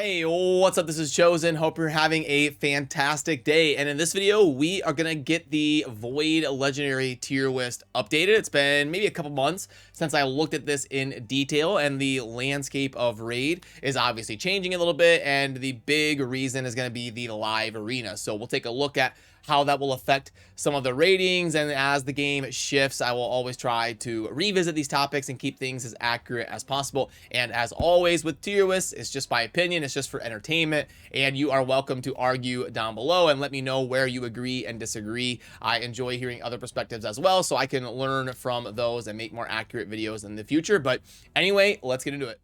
Hey, what's up? This is Chosen. Hope you're having a fantastic day. And in this video, we are going to get the Void Legendary tier list updated. It's been maybe a couple months since I looked at this in detail, and the landscape of Raid is obviously changing a little bit. And the big reason is going to be the live arena. So we'll take a look at how that will affect some of the ratings, and as the game shifts, I will always try to revisit these topics and keep things as accurate as possible. And as always with tier lists, it's just my opinion, it's just for entertainment, and you are welcome to argue down below and let me know where you agree and disagree. I enjoy hearing other perspectives as well, so I can learn from those and make more accurate videos in the future. But anyway, let's get into it.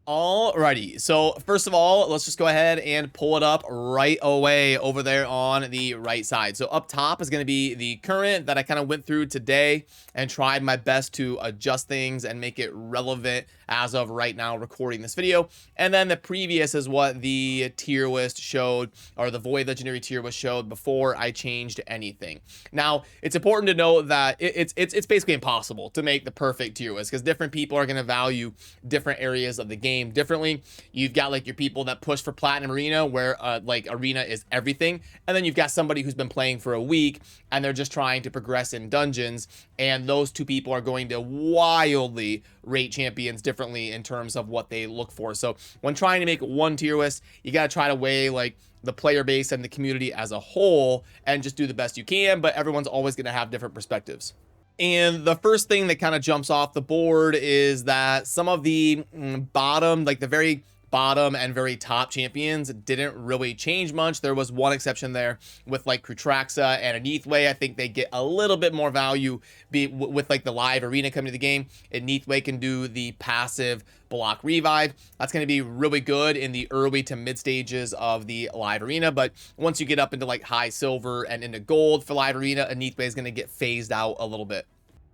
Alrighty, so first of all, let's just go ahead and pull it up right away over there on the right side. So up top is going to be the current that I kind of went through today and tried my best to adjust things and make it relevant as of right now recording this video. And then the previous is what the tier list showed, or the Void Legendary tier list showed before I changed anything. Now, it's important to know that it's basically impossible to make the perfect tier list because different people are going to value different areas of the game differently. You've got like your people that push for Platinum Arena, where like Arena is everything, and then you've got somebody who's been playing for a week and they're just trying to progress in dungeons, and those two people are going to wildly rate champions differently in terms of what they look for. So when trying to make one tier list, you got to try to weigh like the player base and the community as a whole and just do the best you can, but everyone's always going to have different perspectives. And the first thing that kind of jumps off the board is that some of the bottom, like the very bottom and very top champions, didn't really change much. There was one exception there with like Krutraxa and Aneathway. I think they get a little bit more value with like the live arena coming to the game. Aneathway can do the passive block revive. That's going to be really good in the early to mid stages of the live arena, but once you get up into like high silver and into gold for live arena, Aneathway is going to get phased out a little bit.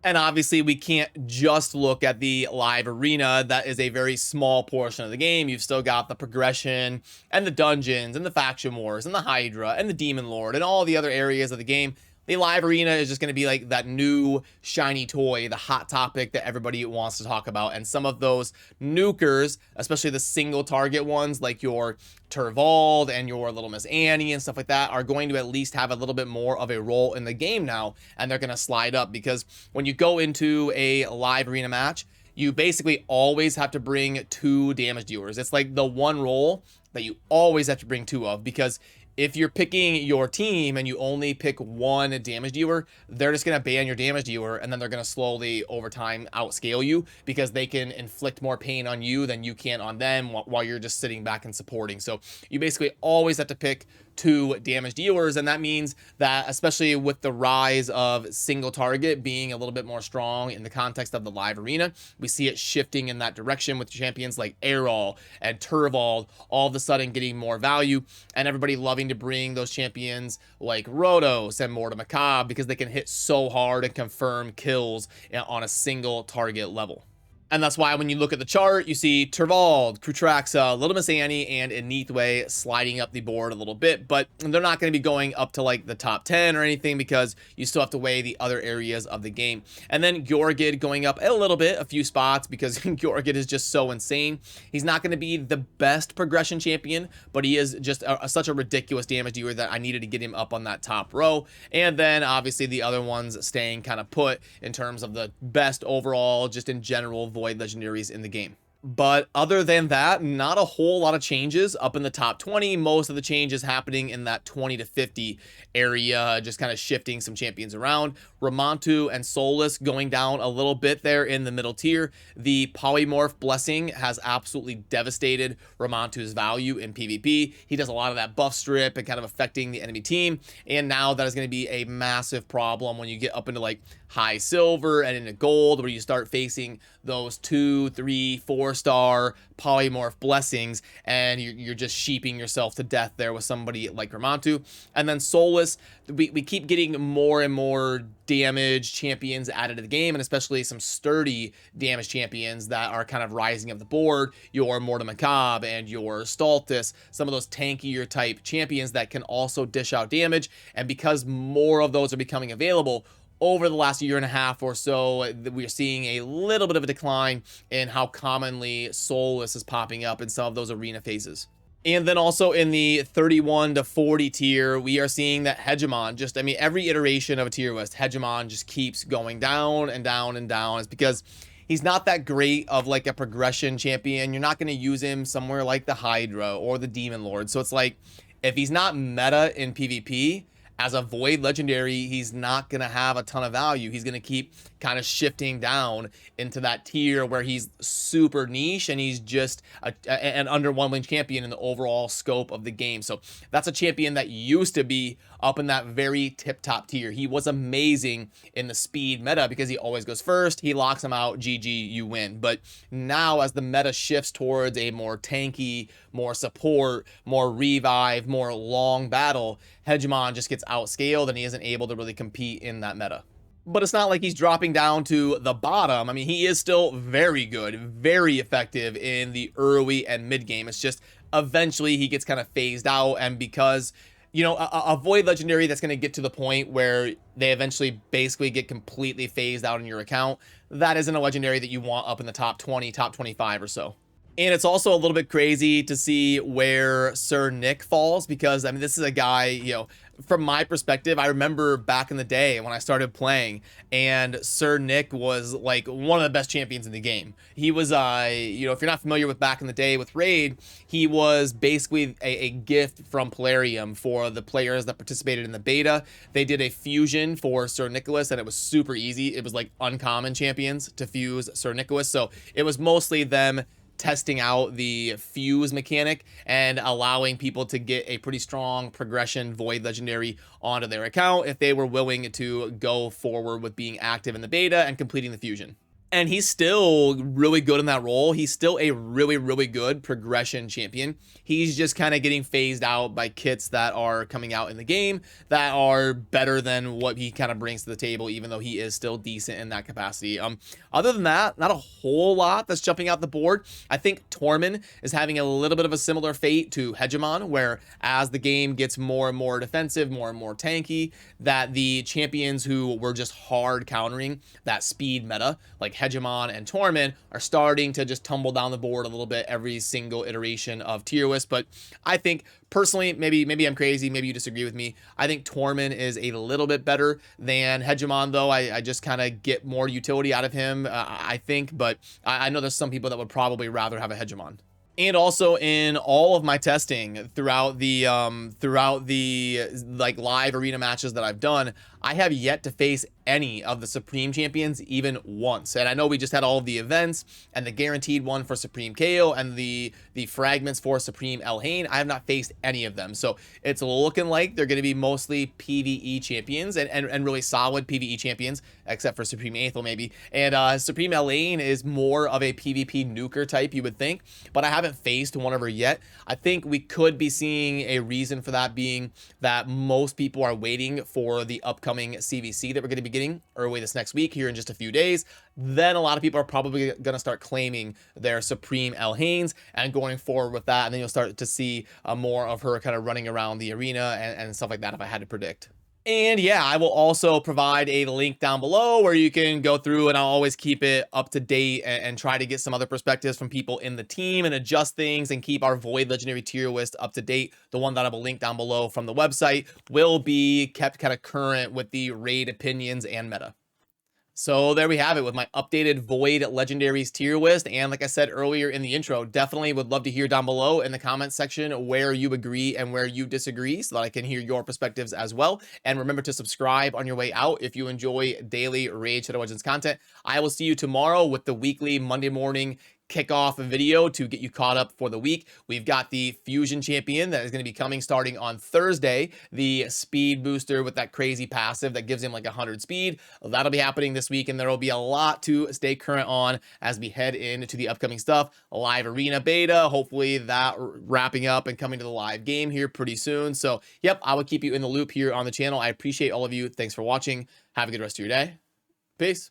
And obviously we can't just look at the live arena. That is a very small portion of the game. You've still got the progression and the dungeons and the faction wars and the Hydra and the Demon Lord and all the other areas of the game. The live arena is just going to be like that new shiny toy, the hot topic that everybody wants to talk about. And some of those nukers, especially the single target ones like your Turvald and your Little Miss Annie and stuff like that, are going to at least have a little bit more of a role in the game now. And they're going to slide up because when you go into a live arena match, you basically always have to bring 2 damage dealers. It's like the one role that you always have to bring 2 of, because if you're picking your team and you only pick 1 damage dealer, they're just going to ban your damage dealer, and then they're going to slowly over time outscale you because they can inflict more pain on you than you can on them while you're just sitting back and supporting. So you basically always have to pick 2 damage dealers, and that means that especially with the rise of single target being a little bit more strong in the context of the live arena, we see it shifting in that direction with champions like Errol and Turvald all of a sudden getting more value, and everybody loving to bring those champions like Rotos and Morta Macabre because they can hit so hard and confirm kills on a single target level. And that's why when you look at the chart, you see Turvald, Krutraxa, Little Miss Annie, and Aneathway sliding up the board a little bit, but they're not going to be going up to like the top 10 or anything because you still have to weigh the other areas of the game. And then Gjorgid going up a little bit, a few spots, because Gjorgid is just so insane. He's not going to be the best progression champion, but he is just such a ridiculous damage dealer that I needed to get him up on that top row. And then obviously the other ones staying kind of put in terms of the best overall, just in general, Void legendaries in the game. But other than that, not a whole lot of changes up in the top 20. Most of the changes happening in that 20 to 50 area, just kind of shifting some champions around. Ramantu and Solus going down a little bit there in the middle tier. The Polymorph Blessing has absolutely devastated Ramantu's value in PvP. He does a lot of that buff strip and kind of affecting the enemy team. And now that is going to be a massive problem when you get up into like high silver and into gold, where you start facing those 2, 3, 4-star polymorph blessings, and you're just sheeping yourself to death there with somebody like Ramantu. And then Solus, we keep getting more and more damage champions added to the game, and especially some sturdy damage champions that are kind of rising up the board. Your Morta Macabre and your Stultus, some of those tankier type champions that can also dish out damage. And because more of those are becoming available, over the last year and a half or so, we're seeing a little bit of a decline in how commonly Soulless is popping up in some of those arena phases. And then also in the 31 to 40 tier, we are seeing that Hegemon just, I mean, every iteration of a tier list, Hegemon just keeps going down and down and down. It's because he's not that great of like a progression champion. You're not going to use him somewhere like the Hydra or the Demon Lord. So it's like, if he's not meta in PvP, as a Void Legendary, he's not going to have a ton of value. He's going to keep kind of shifting down into that tier where he's super niche and he's just an under 1-win champion in the overall scope of the game. So that's a champion that used to be up in that very tip-top tier. He was amazing in the speed meta because he always goes first. He locks him out. GG, you win. But now as the meta shifts towards a more tanky, more support, more revive, more long battle, Hegemon just gets outscaled and he isn't able to really compete in that meta. But it's not like he's dropping down to the bottom. I mean, he is still very good, very effective in the early and mid game. It's just eventually he gets kind of phased out, and because, you know, a Void Legendary that's going to get to the point where they eventually basically get completely phased out in your account, that isn't a Legendary that you want up in the top 20, top 25 or so. And it's also a little bit crazy to see where Sir Nick falls, because, I mean, this is a guy, you know, from my perspective, I remember back in the day when I started playing, and Sir Nick was like one of the best champions in the game. He was, you know, if you're not familiar with back in the day with Raid, he was basically a gift from Plarium for the players that participated in the beta. They did a fusion for Sir Nicholas, and it was super easy. It was like uncommon champions to fuse Sir Nicholas. So it was mostly them testing out the fuse mechanic and allowing people to get a pretty strong progression Void Legendary onto their account if they were willing to go forward with being active in the beta and completing the fusion. And he's still really good in that role. He's still a really, really good progression champion. He's just kind of getting phased out by kits that are coming out in the game that are better than what he kind of brings to the table, even though he is still decent in that capacity. Other than that, not a whole lot that's jumping out the board. I think Tormund is having a little bit of a similar fate to Hegemon, where as the game gets more and more defensive, more and more tanky, that the champions who were just hard countering that speed meta, like Hegemon and Tormund, are starting to just tumble down the board a little bit every single iteration of tier list. But I think personally, maybe I'm crazy, maybe you disagree with me, I think Tormund is a little bit better than Hegemon, though. I just kind of get more utility out of him, I think, but I know there's some people that would probably rather have a Hegemon. And also in all of my testing throughout the like live arena matches that I've done, I have yet to face any of the Supreme champions even once. And I know we just had all of the events and the guaranteed one for Supreme KO and the fragments for Supreme Elhain. I have not faced any of them. So it's looking like they're going to be mostly PvE champions and really solid PvE champions, except for Supreme Aethel maybe. And Supreme Elhain is more of a PvP nuker type, you would think, but I haven't faced one of her yet. I think we could be seeing a reason for that being that most people are waiting for the upcoming CVC that we're going to be getting early this next week here in just a few days. Then a lot of people are probably going to start claiming their Supreme Elhains and going forward with that. And then you'll start to see more of her kind of running around the arena and stuff like that, if I had to predict. And yeah, I will also provide a link down below where you can go through, and I'll always keep it up to date and try to get some other perspectives from people in the team and adjust things and keep our Void Legendary tier list up to date. The one that I will link down below from the website will be kept kind of current with the raid opinions and meta. So there we have it with my updated Void Legendaries tier list. And like I said earlier in the intro, definitely would love to hear down below in the comments section where you agree and where you disagree so that I can hear your perspectives as well. And remember to subscribe on your way out if you enjoy daily Raid Shadow Legends content. I will see you tomorrow with the weekly Monday morning kickoff video to get you caught up for the week. We've got the Fusion Champion that is going to be coming starting on Thursday, the speed booster with that crazy passive that gives him like 100 speed. That'll be happening this week, and there will be a lot to stay current on as we head into the upcoming stuff. Live arena beta, hopefully that wrapping up and coming to the live game here pretty soon. So yep, I will keep you in the loop here on the channel. I appreciate all of you. Thanks for watching. Have a good rest of your day. Peace.